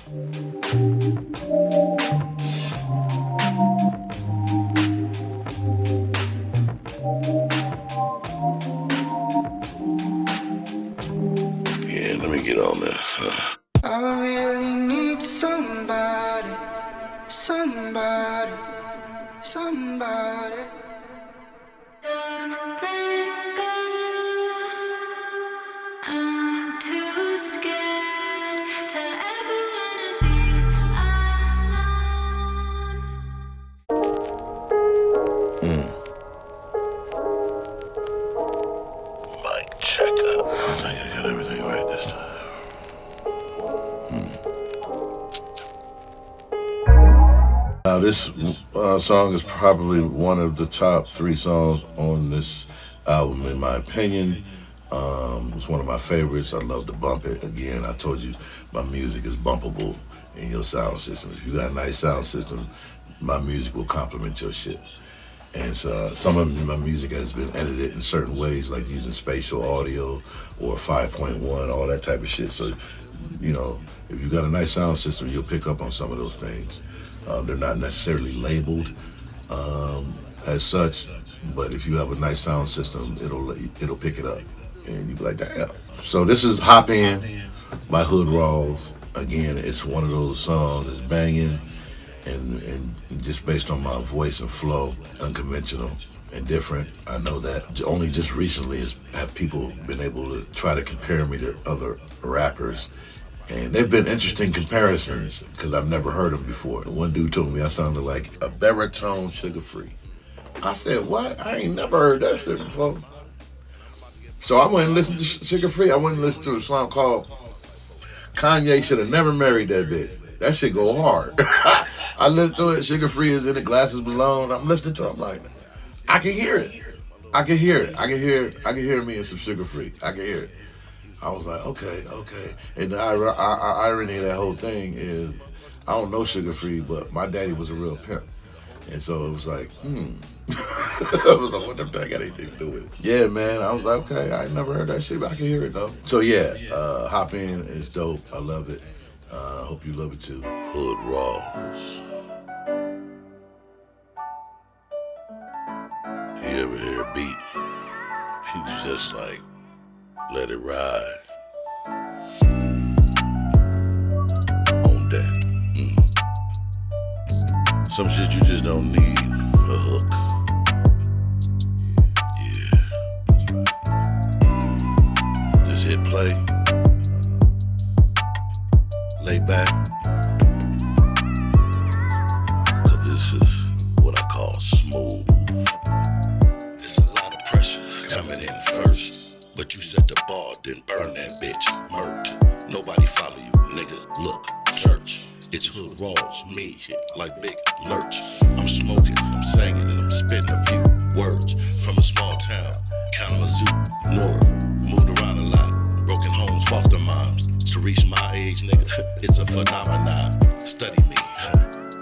Yeah, let me get on there. I really need somebody, somebody, somebody. Don't let go. I'm too scared to ever wanna be alone. Mic checker. I think I got everything right this time. Now this song is probably one of the top 3 songs on this album, in my opinion. It's one of my favorites. I love to bump it. Again, I told you my music is bumpable in your sound system. If you got a nice sound system, my music will complement your shit. And so some of my music has been edited in certain ways, like using spatial audio or 5.1, all that type of shit. So, you know, if you got a nice sound system, you'll pick up on some of those things. They're not necessarily labeled as such, but if you have a nice sound system, it'll pick it up, and you'll be like, damn. So this is Hop In by Rawlz. Again, it's one of those songs that's banging, and just based on my voice and flow, unconventional and different. I know that only just recently have people been able to try to compare me to other rappers. And they've been interesting comparisons because I've never heard them before. One dude told me I sounded like a baritone Sugar Free. I said, what? I ain't never heard that shit before. So I went and listened to Sugar Free. I went and listened to a song called Kanye Should Have Never Married That Bitch. That shit go hard. I listened to it. Sugar Free is in it. Glasses Malone. I'm listening to it. I'm like, I can hear it. I can hear it. I can hear me in some Sugar Free. I can hear it. I was like, okay. And the irony of that whole thing is, I don't know Sugar Free, but my daddy was a real pimp. And so it was like, I was like, what the fuck got anything to do with it? Yeah, man. I was like, okay, I ain't never heard that shit, but I can hear it though. So yeah, Hop In is dope. I love it. Hope you love it too. Hood Rawlz. You ever hear a beat? You just like, let it ride. On that. Some shit you just don't need a hook. Yeah, that's right. Just hit play. Lay back. Cause this is what I call smooth. There's a lot of pressure coming in first. But you set the bar, then burn that bitch. Murked. Nobody follow you, nigga. Look, church. It's Hood Rawlz, me, like Big Lurch. I'm smoking, I'm singing, and I'm spitting a few words from a small town, Kalamazoo, North. Moved around a lot, broken homes, foster moms. To reach my age, nigga, it's a phenomenon. Study me,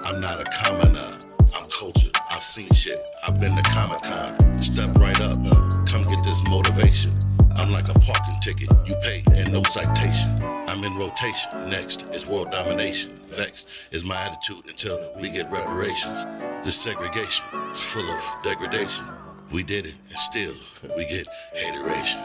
I'm not a commoner. I'm cultured, I've seen shit. I've been to Comic-Con. Step right up, come get this motivation. I'm like a parking ticket, you pay and no citation. I'm in rotation, next is world domination. Vexed is my attitude until we get reparations. This segregation is full of degradation. We did it and still we get hateration.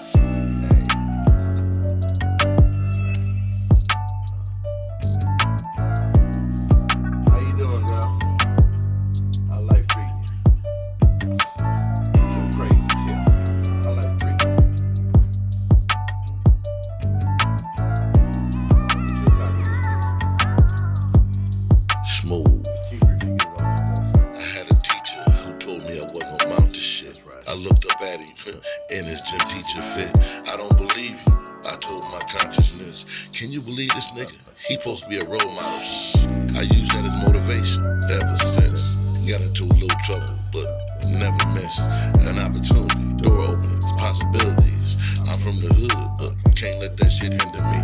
He supposed to be a role model. I use that as motivation ever since. Got into a little trouble, but never missed an opportunity. Door openings, possibilities. I'm from the hood, but can't let that shit hinder me.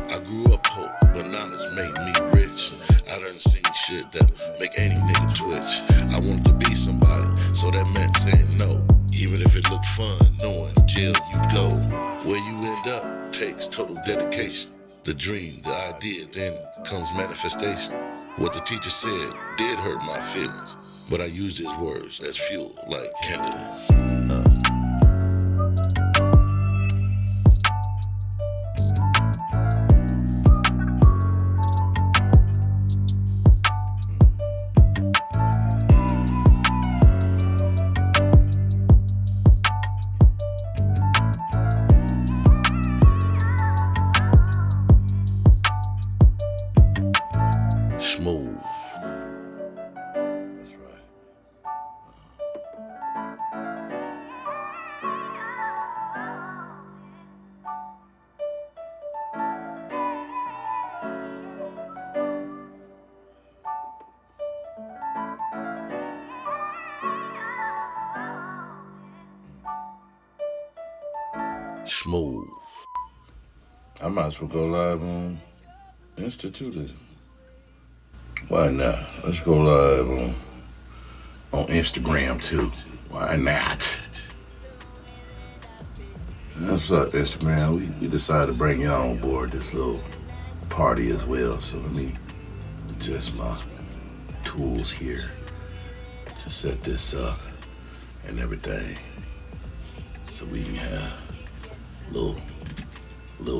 I grew up poor, but knowledge made me rich. I done seen shit that make any nigga twitch. I wanted to be somebody, so that meant saying no. Even if it looked fun, knowing jail you go. Where you end up takes total dedication. The dream, the idea, then comes was manifestation. What the teacher said did hurt my feelings, but I used his words as fuel, like kindling. Smooth. That's right. Smooth. I might as well go live on Institute. Why not? Let's go live on Instagram too. Why not? What's up, Instagram? We decided to bring y'all on board this little party as well. So let me adjust my tools here to set this up and everything, so we can have a little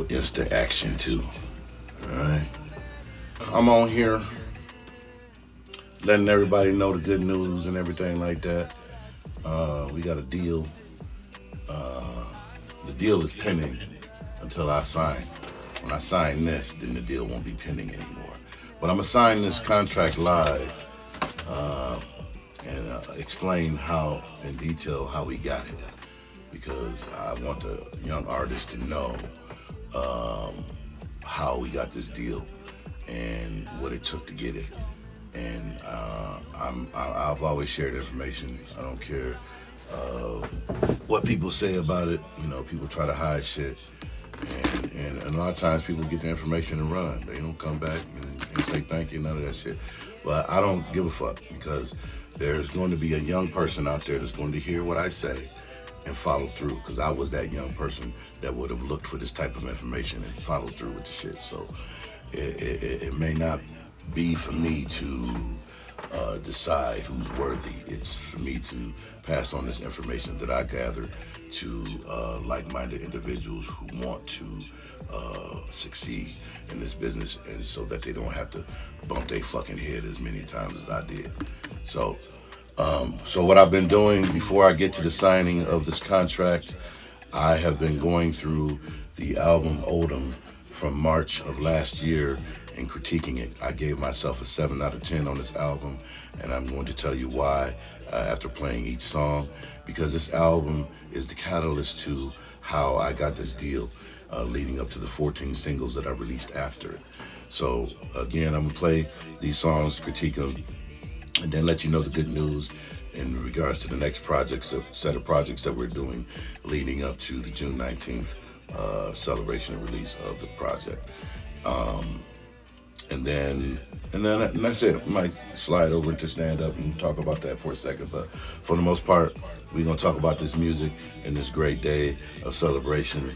Insta action too. All right. I'm on here letting everybody know the good news and everything like that. We got a deal. The deal is pending until I sign. When I sign this, then the deal won't be pending anymore. But I'm gonna sign this contract live and explain how, in detail, how we got it, because I want the young artist to know how we got this deal and what it took to get it. And I've always shared information. I don't care what people say about it. You know, people try to hide shit, and a lot of times people get the information and run. They don't come back and say thank you, none of that shit. But I don't give a fuck, because there's going to be a young person out there that's going to hear what I say and follow through, because I was that young person that would have looked for this type of information and followed through with the shit. So it may not be for me to decide who's worthy. It's for me to pass on this information that I gathered to like-minded individuals who want to succeed in this business, and so that they don't have to bump their fucking head as many times as I did. So what I've been doing before I get to the signing of this contract, I have been going through the album Odom from March of last year and critiquing it. I gave myself a 7 out of 10 on this album, and I'm going to tell you why after playing each song, because this album is the catalyst to how I got this deal, leading up to the 14 singles that I released after it. So again, I'm gonna play these songs, critique them, and then let you know the good news in regards to the next projects, set of projects that we're doing leading up to the June 19th celebration and release of the project. And that's it. I might slide over into stand up and talk about that for a second, but for the most part, we're gonna talk about this music and this great day of celebration,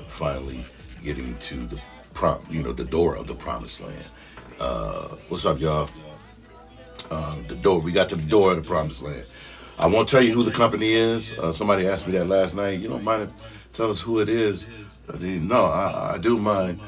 finally getting to the door of the promised land. What's up, y'all? We got to the door of the promised land. I won't tell you who the company is. Somebody asked me that last night. You don't mind to tell us who it is? No, I do mind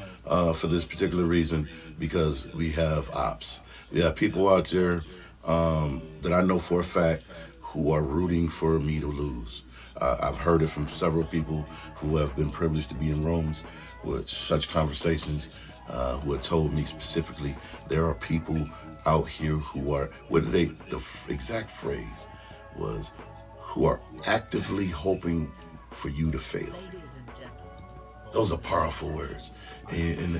for this particular reason, because we have ops. We have people out there that I know for a fact who are rooting for me to lose. I've heard it from several people who have been privileged to be in rooms with such conversations, who have told me specifically there are people out here who are, the exact phrase was, who are actively hoping for you to fail. Those are powerful words. And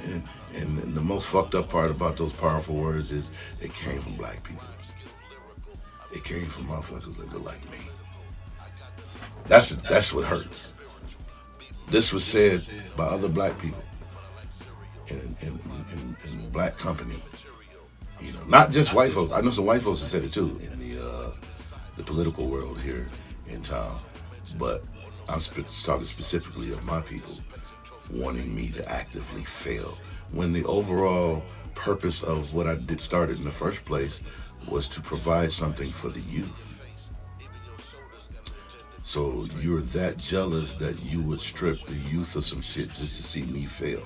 the most fucked up part about those powerful words is it came from black people. It came from motherfuckers that look like me. That's what hurts. This was said by other black people in black company. You know, not just white folks. I know some white folks that said it too in the political world here in town. But I'm talking specifically of my people wanting me to actively fail, when the overall purpose of what I did started in the first place was to provide something for the youth. So you're that jealous that you would strip the youth of some shit just to see me fail.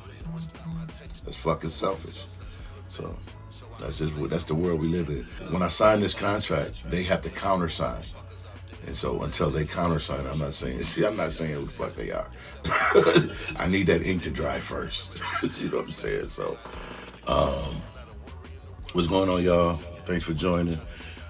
That's fucking selfish. So that's the world we live in. When I sign this contract, they have to countersign. And so until they countersign, I'm not saying who the fuck they are. I need that ink to dry first. You know what I'm saying? So what's going on, y'all? Thanks for joining.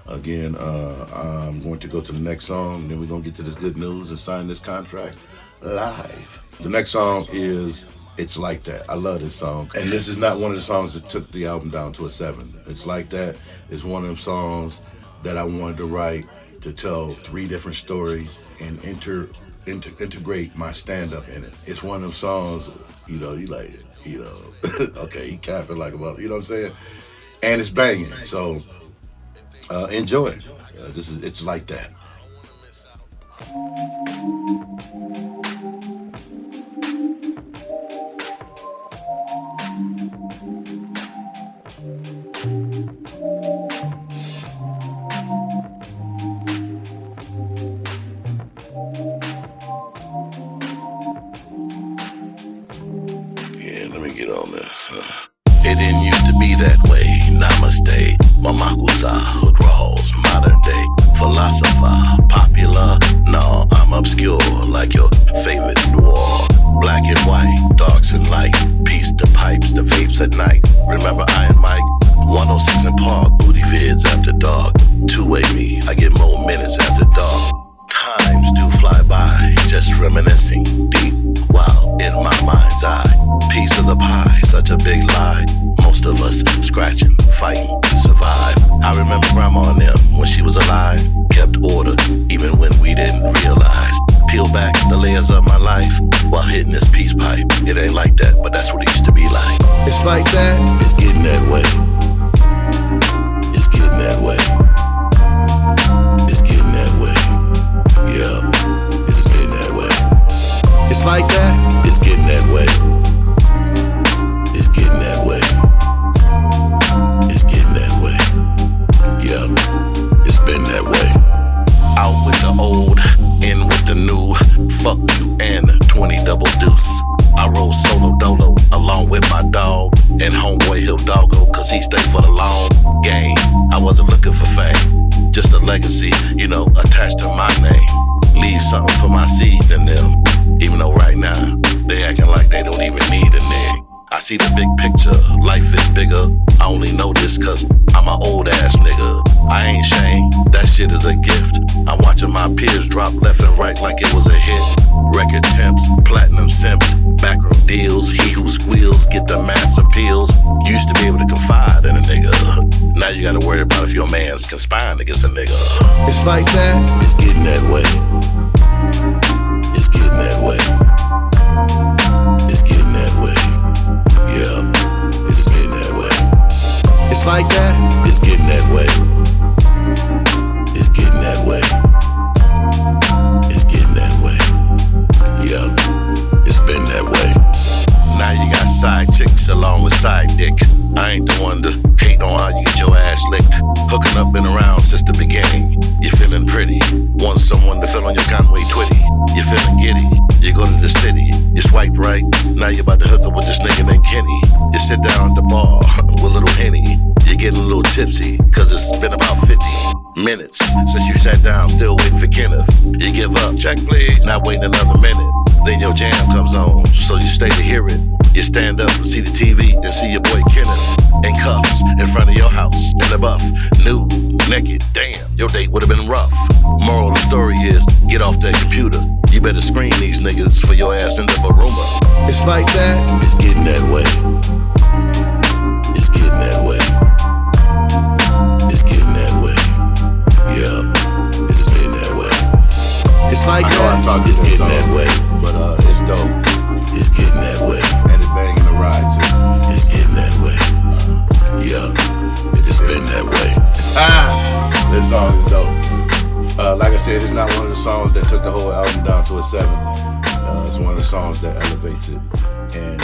Again, I'm going to go to the next song, then we're going to get to this good news and sign this contract live. The next song is It's Like That. I love this song. And this is not one of the songs that took the album down to a 7. It's Like That is one of them songs that I wanted to write to tell 3 different stories and integrate my stand-up in it. It's one of them songs, you know, you like, you know, okay, he capping like a mother, you know what I'm saying? And it's banging, so enjoy it. It's Like That. Yeah, let me get on there. It didn't used to be that way. Namaste. Woosaa, hood Rawlz, modern day philosopher, popular. No, I'm obscure like your favorite noir. Black and white, darks and light. Peace to pipes, the vapes at night. Remember Iron Mike? 106 in Park, booty vids after dark. Two-way me, I get more minutes after dark. Times do fly by, just reminiscing deep while in my mind's eye. Piece of the pie, such a big lie. Most of us scratching, fighting to survive. I remember grandma and them when she was alive. Kept order, even when we didn't realize. Peel back the layers of my life while hitting this peace pipe. It ain't like that, but that's what it used to be like. It's like that, it's getting that way. It's getting that way. It's getting that way. Yeah, it's getting that way. It's like that, it's getting that way. It's getting that way. It's getting that way. Yeah, it's been that way. Out with the old, in with the new. Fuck you and 20 double deuce. I roll solo dolo along with my dog and homeboy Hill Doggo, cause he stay for the long game. I wasn't looking for fame, just a legacy, you know, attached to my name. Leave something for my seeds in them, even though right now they acting like they don't even need a nigga. I see the big picture, life is bigger. I only know this cause I'm an old ass nigga. I ain't shame, that shit is a gift. I'm watching my peers drop left and right like it was a hit. Record temps, platinum simps, backroom deals. He who squeals get the mass appeals. Used to be able to confide in a nigga. Now you gotta worry about if your man's conspiring against a nigga. It's like that, it's getting that way. It's getting that way. It's getting that way. Yeah, it's getting that way. It's like that, it's getting that way. It's getting that way. It's getting that way. Yeah, it's been that way. Now you got side chicks along with side dick. I ain't the one to hate on how you get your ass licked. Hooking up been around since the beginning. You feeling pretty, want someone to fill on your Conway Twitty. You feeling giddy, you go to the city. You swipe right, now you about to hook up with this nigga named Kenny. You sit down at the bar with a little Henny. You getting a little tipsy, cause it's been about 50 minutes since you sat down, still waiting for Kenneth. You give up, check please, not waiting another minute. Then your jam comes on, so you stay to hear it. You stand up and see the TV and see your boy Kenneth in cuffs in front of your house in the buff, nude, naked. Damn, your date would've been rough. Moral of the story is, get off that computer. You better screen these niggas for your ass end up a rumor. It's like that, it's getting that way. It's getting that way. It's getting that way. Yeah, it's getting that way. It's like that, it's getting that way. But it's dope. It's getting that way. And it's banging the ride too. It's getting that way. Yeah, it's been that way. This song is dope. Like I said, it's not one of the songs that took the whole album down to a 7. It's one of the songs that elevates it and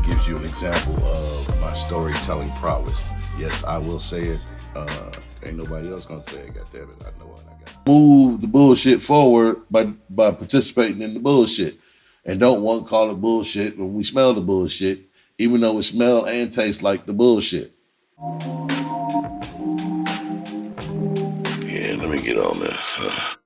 gives you an example of my storytelling prowess. Yes, I will say it. Ain't nobody else gonna say it. God damn it, I know what I got. Move the bullshit forward by participating in the bullshit, and don't want to call it bullshit when we smell the bullshit, even though it smell and tastes like the bullshit. Yeah, let me get on there.